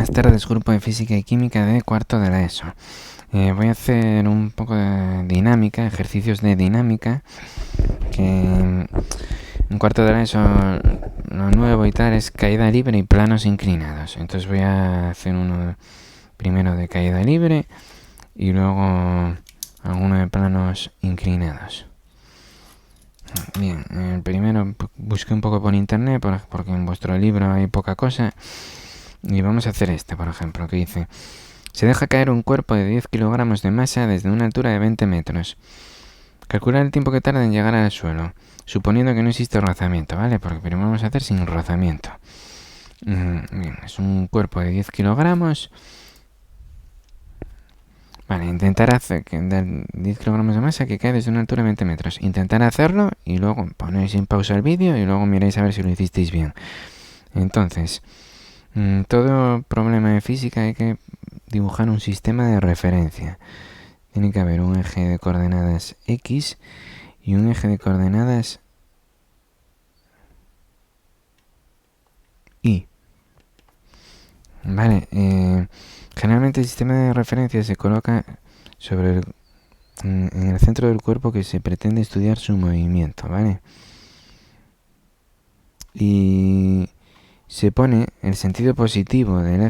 Buenas tardes, grupo de Física y Química de cuarto de la ESO. Voy a hacer un poco de dinámica, ejercicios de dinámica, que en cuarto de la ESO lo nuevo y tal es caída libre y planos inclinados. Entonces voy a hacer uno primero de caída libre y luego alguno de planos inclinados. Bien, primero busqué un poco por internet porque en vuestro libro hay poca cosa. Y vamos a hacer este, por ejemplo, que dice: se deja caer un cuerpo de 10 kilogramos de masa desde una altura de 20 metros. Calcular el tiempo que tarda en llegar al suelo, suponiendo que no existe rozamiento, ¿vale? Porque primero vamos a hacer sin rozamiento. Bien, es un cuerpo de 10 kilogramos. Vale, intentar hacer que 10 kilogramos de masa que cae desde una altura de 20 metros. Intentar hacerlo y luego ponéis en pausa el vídeo y luego miráis a ver si lo hicisteis bien. Entonces, todo problema de física hay que dibujar un sistema de referencia. Tiene que haber un eje de coordenadas X y un eje de coordenadas Y. Vale, generalmente el sistema de referencia se coloca en el centro del cuerpo que se pretende estudiar su movimiento, ¿vale? Y se pone el sentido positivo del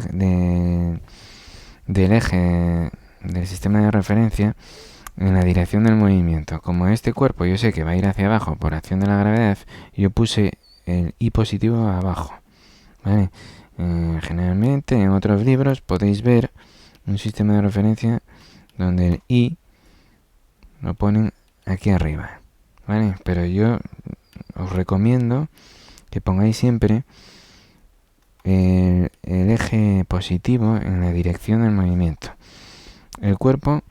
eje del sistema de referencia en la dirección del movimiento. Como este cuerpo yo sé que va a ir hacia abajo por acción de la gravedad, yo puse el Y positivo abajo, ¿vale? Generalmente en otros libros podéis ver un sistema de referencia donde el Y lo ponen aquí arriba, ¿vale? Pero yo os recomiendo que pongáis siempre el eje positivo en la dirección del movimiento. El cuerpo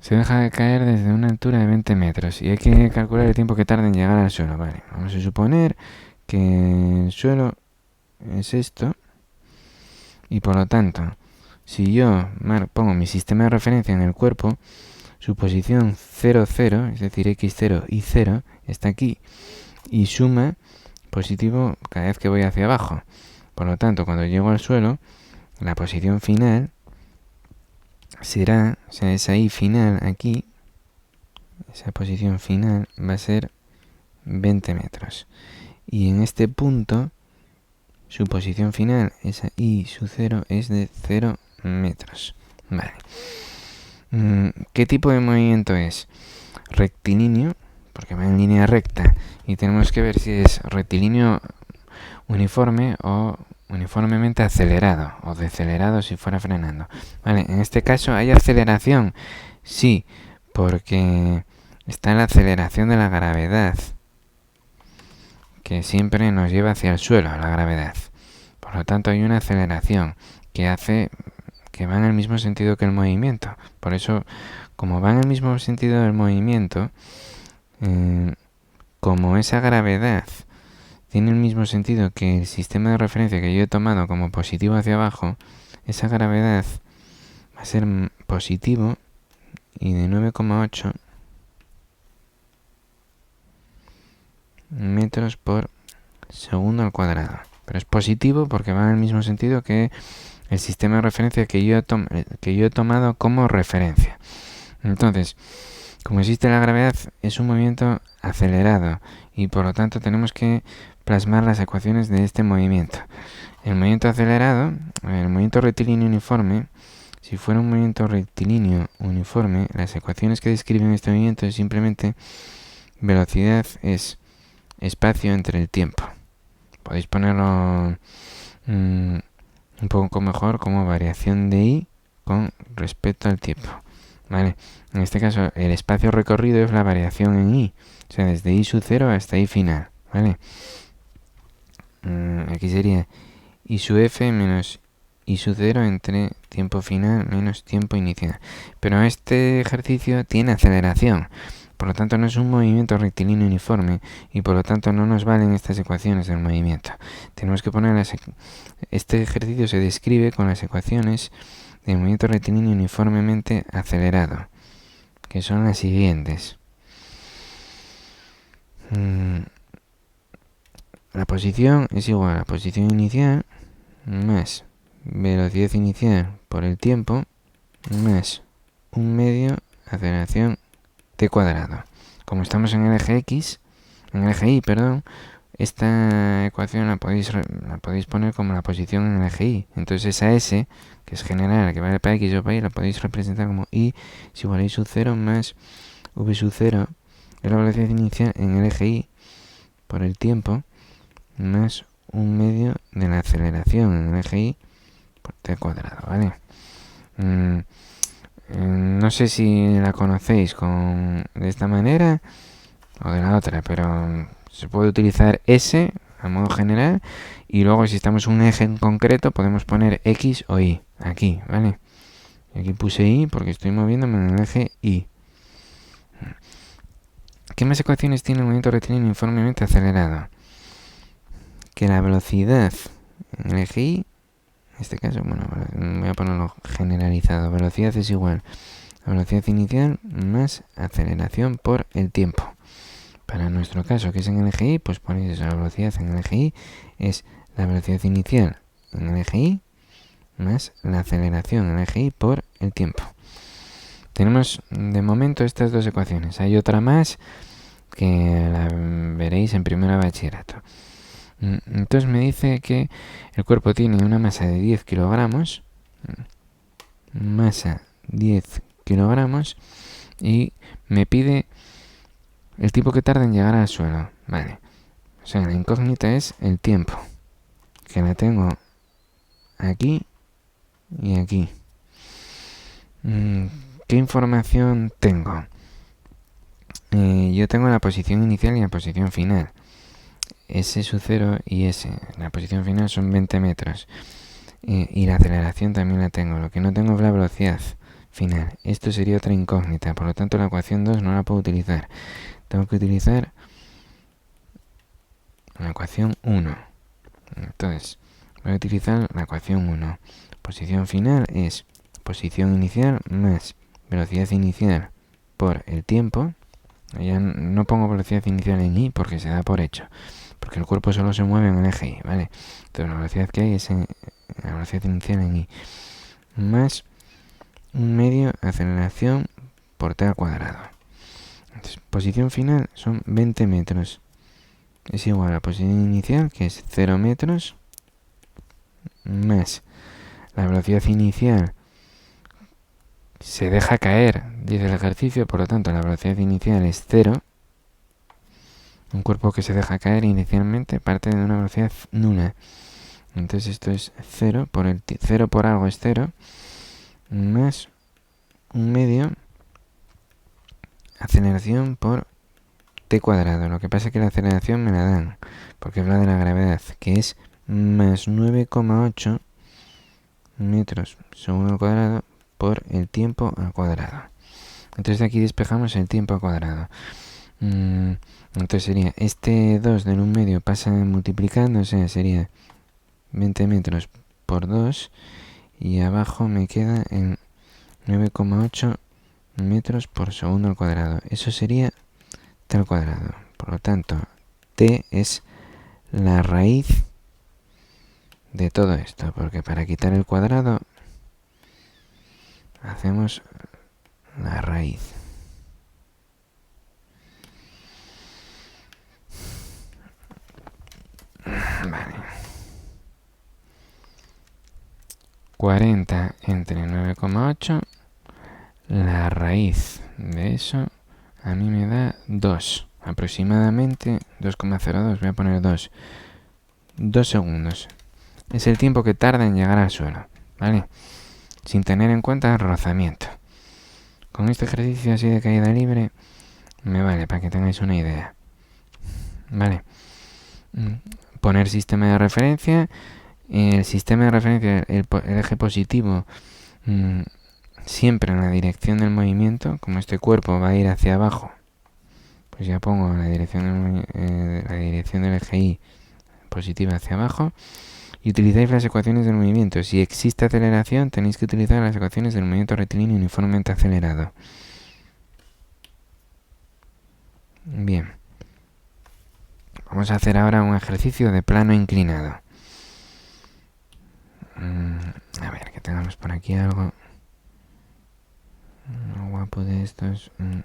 se deja caer desde una altura de 20 metros y hay que calcular el tiempo que tarda en llegar al suelo. Vale, vamos a suponer que el suelo es esto y por lo tanto, si yo pongo mi sistema de referencia en el cuerpo, su posición 0, 0, es decir, x0 y 0, está aquí y suma positivo cada vez que voy hacia abajo. Por lo tanto, cuando llego al suelo, la posición final será, o sea, esa Y final aquí, esa posición final va a ser 20 metros. Y en este punto, su posición final, esa Y su 0, es de 0 metros. Vale. ¿Qué tipo de movimiento es? Rectilíneo, porque va en línea recta. Y tenemos que ver si es rectilíneo uniforme o uniformemente acelerado o decelerado si fuera frenando. Vale, en este caso hay aceleración, sí, porque está la aceleración de la gravedad, que siempre nos lleva hacia el suelo, la gravedad. Por lo tanto hay una aceleración que hace que va en el mismo sentido que el movimiento. Por eso, como va en el mismo sentido del movimiento, como esa gravedad tiene el mismo sentido que el sistema de referencia que yo he tomado como positivo hacia abajo, esa gravedad va a ser positivo y de 9,8 metros por segundo al cuadrado. Pero es positivo porque va en el mismo sentido que el sistema de referencia que yo he tomado como referencia. Entonces, como existe la gravedad, es un movimiento acelerado y por lo tanto tenemos que plasmar las ecuaciones de este movimiento. El movimiento acelerado, el movimiento rectilíneo uniforme, si fuera un movimiento rectilíneo uniforme, las ecuaciones que describen este movimiento es simplemente velocidad es espacio entre el tiempo. Podéis ponerlo un poco mejor como variación de Y con respecto al tiempo, ¿vale? En este caso, el espacio recorrido es la variación en Y, o sea, desde Y sub 0 hasta Y final, ¿vale? Aquí sería Y sub F menos Y sub 0 entre tiempo final menos tiempo inicial. Pero este ejercicio tiene aceleración, por lo tanto no es un movimiento rectilíneo uniforme y por lo tanto no nos valen estas ecuaciones del movimiento. Tenemos que poner este ejercicio se describe con las ecuaciones del movimiento rectilíneo uniformemente acelerado, que son las siguientes. La posición es igual a la posición inicial más velocidad inicial por el tiempo más 1/2 aceleración t cuadrado. Como estamos en el eje X, en el eje Y, perdón, esta ecuación la podéis poner como la posición en el eje Y. Entonces esa S, que es general, que vale para X o para Y, la podéis representar como Y es igual a Y sub 0 más V sub 0, es la velocidad inicial en el eje Y por el tiempo, más 1/2 de la aceleración en el eje Y por t cuadrado, ¿vale? No sé si la conocéis de esta manera o de la otra, pero se puede utilizar S a modo general y luego si estamos en un eje en concreto podemos poner X o Y, aquí, ¿vale? Aquí puse Y porque estoy moviéndome en el eje Y. ¿Qué más ecuaciones tiene el movimiento rectilíneo uniformemente acelerado? Que la velocidad en el eje Y, en este caso, bueno, voy a ponerlo generalizado, velocidad es igual a velocidad inicial más aceleración por el tiempo. Para nuestro caso, que es en el eje Y, pues ponéis eso, la velocidad en el eje Y es la velocidad inicial en el eje Y más la aceleración en el eje Y por el tiempo. Tenemos de momento estas dos ecuaciones. Hay otra más que la veréis en primero de bachillerato. Entonces me dice que el cuerpo tiene una masa de 10 kilogramos, masa 10 kilogramos, y me pide el tiempo que tarda en llegar al suelo. Vale. O sea, la incógnita es el tiempo, que la tengo aquí y aquí. ¿Qué información tengo? Yo tengo la posición inicial y la posición final. S sub 0 y S. La posición final son 20 metros. Y la aceleración también la tengo. Lo que no tengo es la velocidad final. Esto sería otra incógnita. Por lo tanto, la ecuación 2 no la puedo utilizar. Tengo que utilizar la ecuación 1. Entonces, voy a utilizar la ecuación 1. Posición final es posición inicial más velocidad inicial por el tiempo. Ya no pongo velocidad inicial en Y porque se da por hecho, porque el cuerpo solo se mueve en el eje Y, ¿vale? Entonces la velocidad que hay es la velocidad inicial en Y, más 1/2 aceleración por t al cuadrado. Entonces, posición final son 20 metros. Es igual a la posición inicial, que es 0 metros, más la velocidad inicial se deja caer, dice el ejercicio, por lo tanto la velocidad inicial es 0. Un cuerpo que se deja caer inicialmente parte de una velocidad nula. Entonces esto es 0 por algo es 0, más 1/2 aceleración por t cuadrado. Lo que pasa es que la aceleración me la dan, porque es la de la gravedad, que es más 9,8 metros segundo al cuadrado por el tiempo al cuadrado. Entonces de aquí despejamos el tiempo al cuadrado. Entonces sería este 2 del 1/2 pasa multiplicando, o sea, sería 20 metros por 2 y abajo me queda en 9,8 metros por segundo al cuadrado. Eso sería t al cuadrado. Por lo tanto, t es la raíz de todo esto, porque para quitar el cuadrado hacemos la raíz. Vale. 40 entre 9,8, la raíz de eso a mí me da 2, aproximadamente 2,02, voy a poner 2 segundos. Es el tiempo que tarda en llegar al suelo, ¿vale? Sin tener en cuenta el rozamiento. Con este ejercicio así de caída libre me vale para que tengáis una idea, ¿vale? Poner sistema de referencia. El sistema de referencia, el eje positivo, siempre en la dirección del movimiento. Como este cuerpo va a ir hacia abajo, pues ya pongo la dirección del eje Y positiva hacia abajo. Y utilizáis las ecuaciones del movimiento. Si existe aceleración, tenéis que utilizar las ecuaciones del movimiento rectilíneo uniformemente acelerado. Bien. Vamos a hacer ahora un ejercicio de plano inclinado. A ver, que tengamos por aquí algo guapo de estos. Voy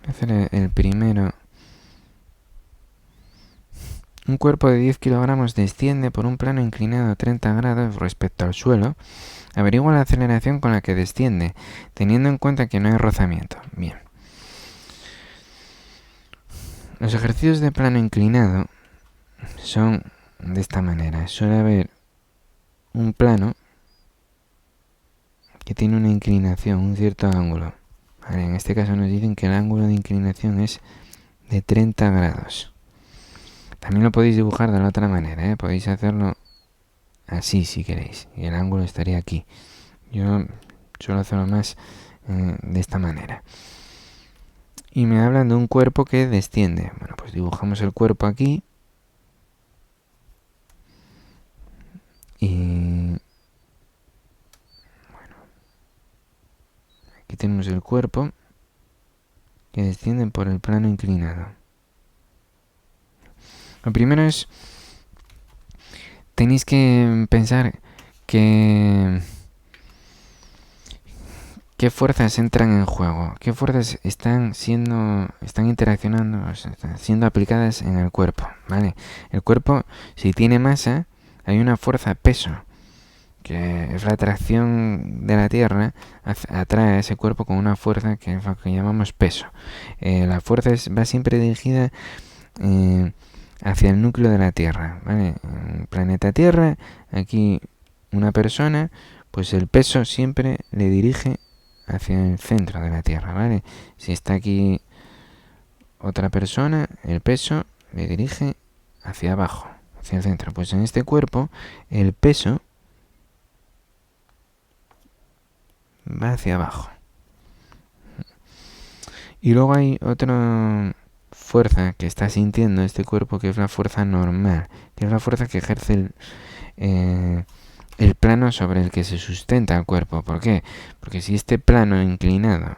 a hacer el primero. Un cuerpo de 10 kilogramos desciende por un plano inclinado a 30 grados respecto al suelo. Averigua la aceleración con la que desciende, teniendo en cuenta que no hay rozamiento. Bien. Los ejercicios de plano inclinado son de esta manera. Suele haber un plano que tiene una inclinación, un cierto ángulo. Vale, en este caso nos dicen que el ángulo de inclinación es de 30 grados. También lo podéis dibujar de la otra manera, ¿eh? Podéis hacerlo así si queréis. Y el ángulo estaría aquí. Yo suelo hacerlo más de esta manera. Y me hablan de un cuerpo que desciende. Bueno, pues dibujamos el cuerpo aquí. Y bueno, aquí tenemos el cuerpo que desciende por el plano inclinado. Lo primero es, tenéis que pensar qué fuerzas entran en juego, qué fuerzas están interaccionando, están siendo aplicadas en el cuerpo, ¿vale? El cuerpo, si tiene masa, hay una fuerza peso, que es la atracción de la Tierra, atrae a ese cuerpo con una fuerza que es lo que llamamos peso. La fuerza va siempre dirigida hacia el núcleo de la Tierra, ¿vale? En el planeta Tierra, aquí una persona, pues el peso siempre le dirige hacia el centro de la Tierra, ¿vale? Si está aquí otra persona, el peso le dirige hacia abajo, hacia el centro. Pues en este cuerpo, el peso va hacia abajo. Y luego hay otra fuerza que está sintiendo este cuerpo, que es la fuerza normal, que es la fuerza que ejerce el plano sobre el que se sustenta el cuerpo. ¿Por qué? Porque si este plano inclinado,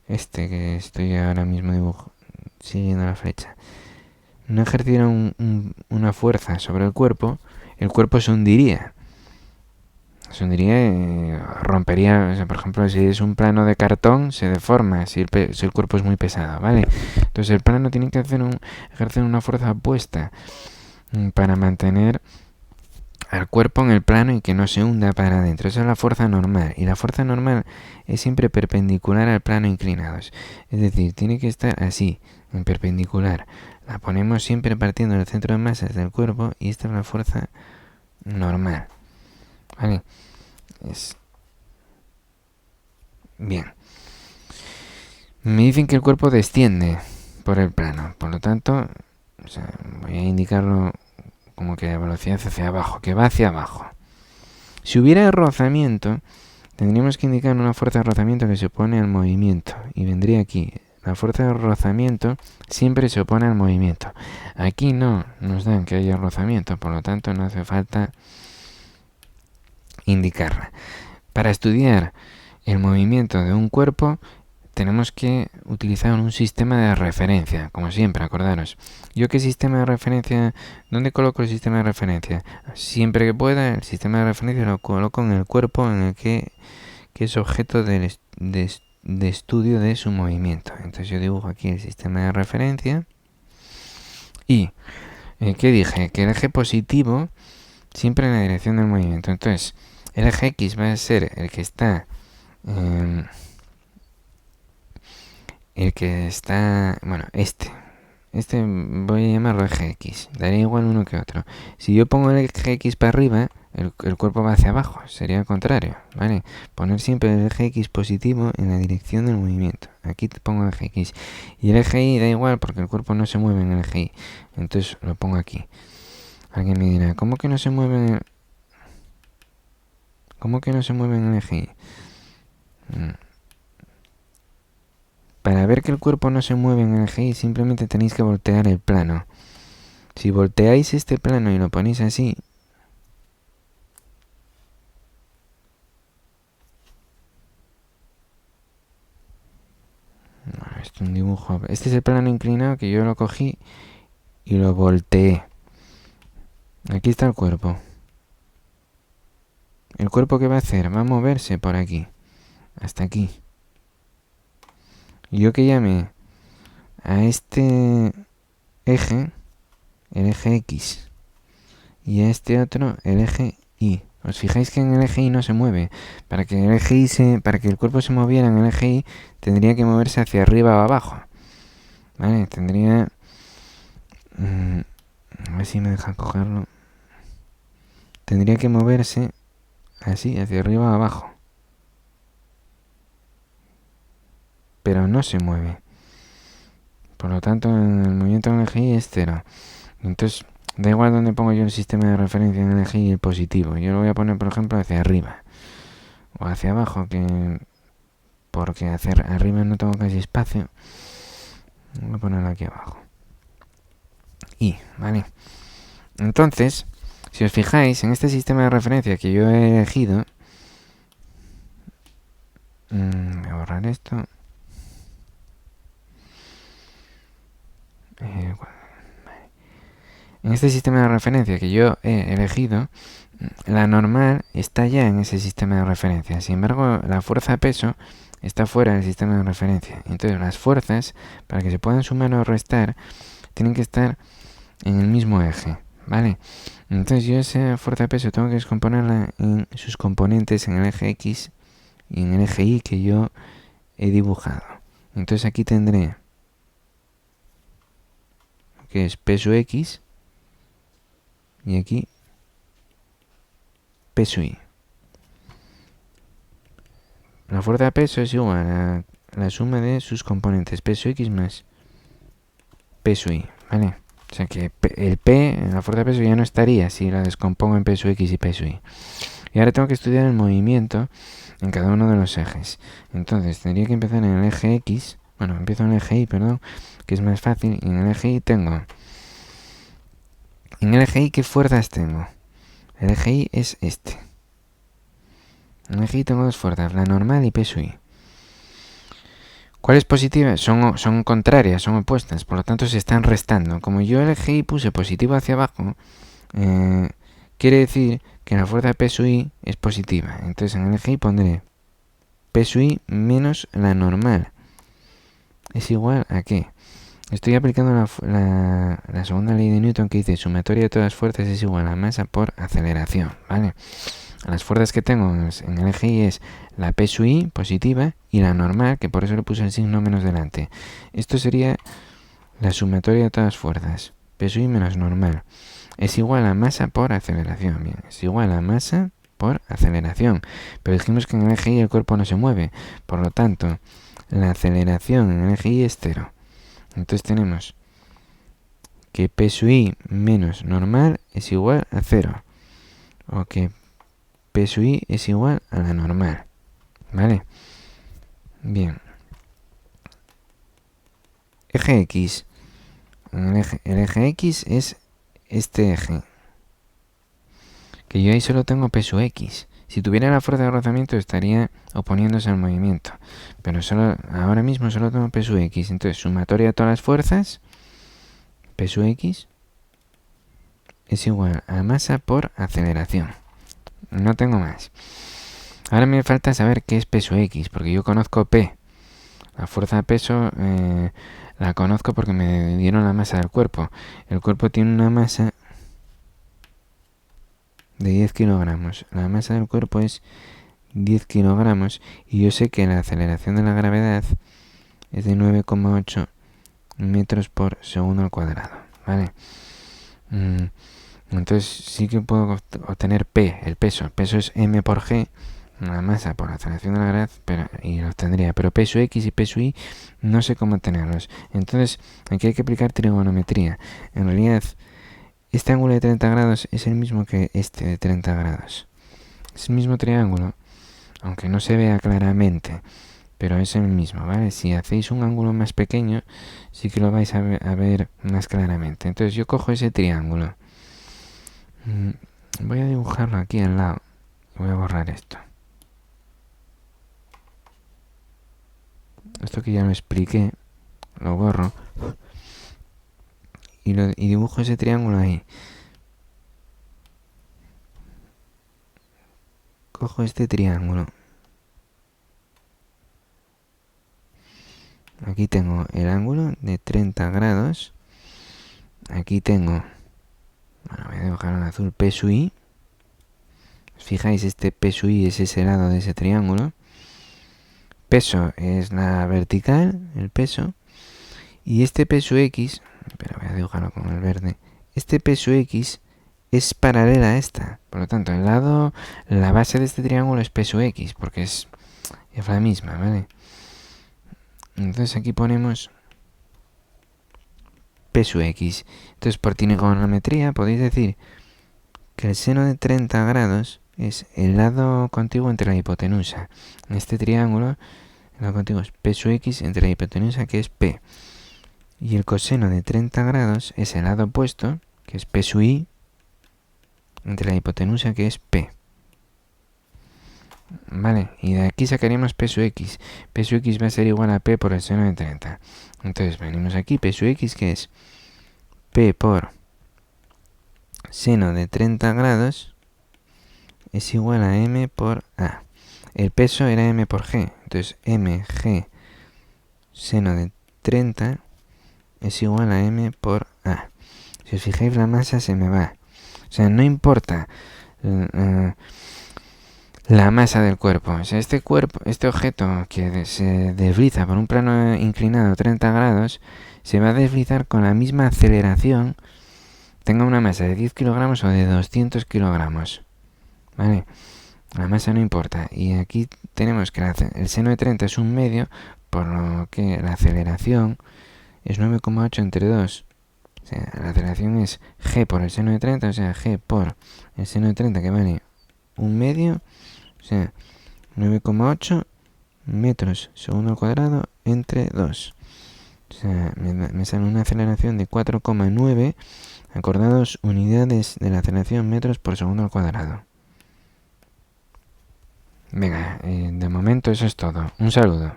este que estoy ahora mismo siguiendo la flecha, no ejerciera una fuerza sobre el cuerpo se hundiría. Se hundiría y rompería. O sea, por ejemplo, si es un plano de cartón, se deforma si el cuerpo es muy pesado, ¿vale? Entonces el plano tiene que ejercer una fuerza opuesta para mantener al cuerpo en el plano y que no se hunda para adentro. Esa es la fuerza normal. Y la fuerza normal es siempre perpendicular al plano inclinado. Es decir, tiene que estar así, en perpendicular. La ponemos siempre partiendo del centro de masas del cuerpo y esta es la fuerza normal. ¿Vale? Bien. Me dicen que el cuerpo desciende por el plano. Por lo tanto, o sea, voy a indicarlo como que la velocidad hacia abajo, que va hacia abajo. Si hubiera rozamiento, tendríamos que indicar una fuerza de rozamiento que se opone al movimiento. Y vendría aquí. La fuerza de rozamiento siempre se opone al movimiento. Aquí no nos dan que haya rozamiento, por lo tanto no hace falta indicarla. Para estudiar el movimiento de un cuerpo tenemos que utilizar un sistema de referencia, como siempre, acordaros. ¿Yo qué sistema de referencia? ¿Dónde coloco el sistema de referencia? Siempre que pueda, el sistema de referencia lo coloco en el cuerpo en el que es objeto de estudio de su movimiento. Entonces yo dibujo aquí el sistema de referencia y, ¿qué dije? Que el eje positivo siempre en la dirección del movimiento. Entonces, el eje X va a ser el que está... bueno, este voy a llamarlo eje X, daría igual uno que otro. Si yo pongo el eje X para arriba, el cuerpo va hacia abajo, sería el contrario, ¿vale? Poner siempre el eje X positivo en la dirección del movimiento. Aquí te pongo el eje X. Y el eje Y da igual porque el cuerpo no se mueve en el eje Y. Entonces lo pongo aquí. Alguien me dirá, ¿cómo que no se mueve en el eje Y? Para ver que el cuerpo no se mueve en el eje Y, simplemente tenéis que voltear el plano. Si volteáis este plano y lo ponéis así, este es un dibujo. Este es el plano inclinado que yo lo cogí y lo volteé. Aquí está el cuerpo. ¿El cuerpo qué va a hacer? Va a moverse por aquí. Hasta aquí. Y yo que llame a este eje, el eje X, y a este otro, el eje Y. Os fijáis que en el eje Y no se mueve. Para que el cuerpo se moviera en el eje Y, tendría que moverse hacia arriba o abajo. ¿Vale? Tendría... a ver si me deja cogerlo. Tendría que moverse así, hacia arriba o abajo. Pero no se mueve. Por lo tanto, el movimiento en el eje Y es 0. Entonces, da igual donde pongo yo el sistema de referencia en el eje Y, el positivo. Yo lo voy a poner, por ejemplo, hacia arriba. O hacia abajo, porque hacia arriba no tengo casi espacio. Voy a ponerlo aquí abajo. Y, ¿vale? Entonces, si os fijáis, en este sistema de referencia que yo he elegido... voy a borrar esto. En este sistema de referencia que yo he elegido, la normal está ya en ese sistema de referencia. Sin embargo, la fuerza peso está fuera del sistema de referencia. Entonces, las fuerzas, para que se puedan sumar o restar, tienen que estar en el mismo eje, ¿vale? Entonces, yo esa fuerza peso tengo que descomponerla en sus componentes en el eje X y en el eje Y que yo he dibujado. Entonces, aquí tendré que es peso X y aquí peso Y. La fuerza de peso es igual a la suma de sus componentes, peso X más peso Y, ¿vale? O sea que el P, la fuerza de peso, ya no estaría si la descompongo en peso X y peso Y. Y ahora tengo que estudiar el movimiento en cada uno de los ejes. Entonces tendría que empezar en el eje X, bueno, empiezo en el eje Y, perdón, que es más fácil, y en el eje Y tengo... En el eje Y, ¿qué fuerzas tengo? El eje Y es este. En el eje Y tengo dos fuerzas, la normal y peso Y. ¿Cuáles positivas? Son contrarias, son opuestas, por lo tanto se están restando. Como yo el eje Y puse positivo hacia abajo, quiere decir que la fuerza de peso Y es positiva. Entonces en el eje Y pondré peso Y menos la normal. ¿Es igual a qué? Estoy aplicando la segunda ley de Newton que dice sumatoria de todas las fuerzas es igual a masa por aceleración, ¿vale? Las fuerzas que tengo en el eje Y es la peso Y positiva y la normal, que por eso le puse el signo menos delante. Esto sería la sumatoria de todas las fuerzas. Peso Y menos normal. Es igual a masa por aceleración. Bien, es igual a masa por aceleración. Pero dijimos que en el eje Y el cuerpo no se mueve. Por lo tanto, la aceleración en el eje Y es 0. Entonces tenemos que peso Y menos normal es igual a 0. O que peso Y es igual a la normal. ¿Vale? Bien. Eje X. El eje X es este eje. Que yo ahí solo tengo peso X. Si tuviera la fuerza de rozamiento estaría oponiéndose al movimiento. Pero ahora mismo solo tengo peso X. Entonces, sumatoria de todas las fuerzas, peso X, es igual a masa por aceleración. No tengo más. Ahora me falta saber qué es peso X, porque yo conozco P. La fuerza de peso la conozco porque me dieron la masa del cuerpo. El cuerpo tiene una masa de 10 kilogramos. La masa del cuerpo es 10 kilogramos y yo sé que la aceleración de la gravedad es de 9,8 metros por segundo al cuadrado, ¿vale? Entonces sí que puedo obtener P, el peso. El peso es M por G, la masa por la aceleración de la gravedad, y lo obtendría. Pero peso X y peso Y no sé cómo obtenerlos. Entonces aquí hay que aplicar trigonometría. En realidad, este ángulo de 30 grados es el mismo que este de 30 grados. Es el mismo triángulo, aunque no se vea claramente, pero es el mismo, ¿vale? Si hacéis un ángulo más pequeño, sí que lo vais a ver más claramente. Entonces yo cojo ese triángulo. Voy a dibujarlo aquí al lado. Voy a borrar esto. Esto que ya lo expliqué, lo borro. Y dibujo ese triángulo ahí. cojo este triángulo. Aquí tengo el ángulo de 30 grados. Aquí tengo, bueno, voy a dibujar en azul, P sub I. ¿Os fijáis? Este P sub I es ese lado de ese triángulo. Peso es la vertical, el peso. Y este P sub X, pero voy a dibujarlo con el verde. Este P sub X es paralela a esta. Por lo tanto, el lado, la base de este triángulo es P sub X, porque es la misma, ¿vale? Entonces aquí ponemos P sub X. Entonces por trigonometría podéis decir que el seno de 30 grados es el lado contiguo entre la hipotenusa. En este triángulo, el lado contiguo es P sub X entre la hipotenusa, que es P. Y el coseno de 30 grados es el lado opuesto, que es P sub I, entre la hipotenusa, que es P. Vale, y de aquí sacaríamos P sub X. P sub X va a ser igual a P por el seno de 30. Entonces venimos aquí, P sub X, que es P por seno de 30 grados, es igual a M por A. El peso era M por G. Entonces mg seno de 30 es igual a M por A. Si os fijáis, la masa se me va. O sea, no importa la masa del cuerpo. O sea, este objeto que se desliza por un plano inclinado 30 grados, se va a deslizar con la misma aceleración, tenga una masa de 10 kilogramos o de 200 kilogramos. ¿Vale? La masa no importa. Y aquí tenemos que el seno de 30 es un medio, por lo que la aceleración es 9,8 entre 2. O sea, la aceleración es g por el seno de 30, o sea, g por el seno de 30, que vale un medio, o sea, 9,8 metros segundo al cuadrado entre 2. O sea, me sale una aceleración de 4,9, acordados unidades de la aceleración metros por segundo al cuadrado. Venga, de momento eso es todo. Un saludo.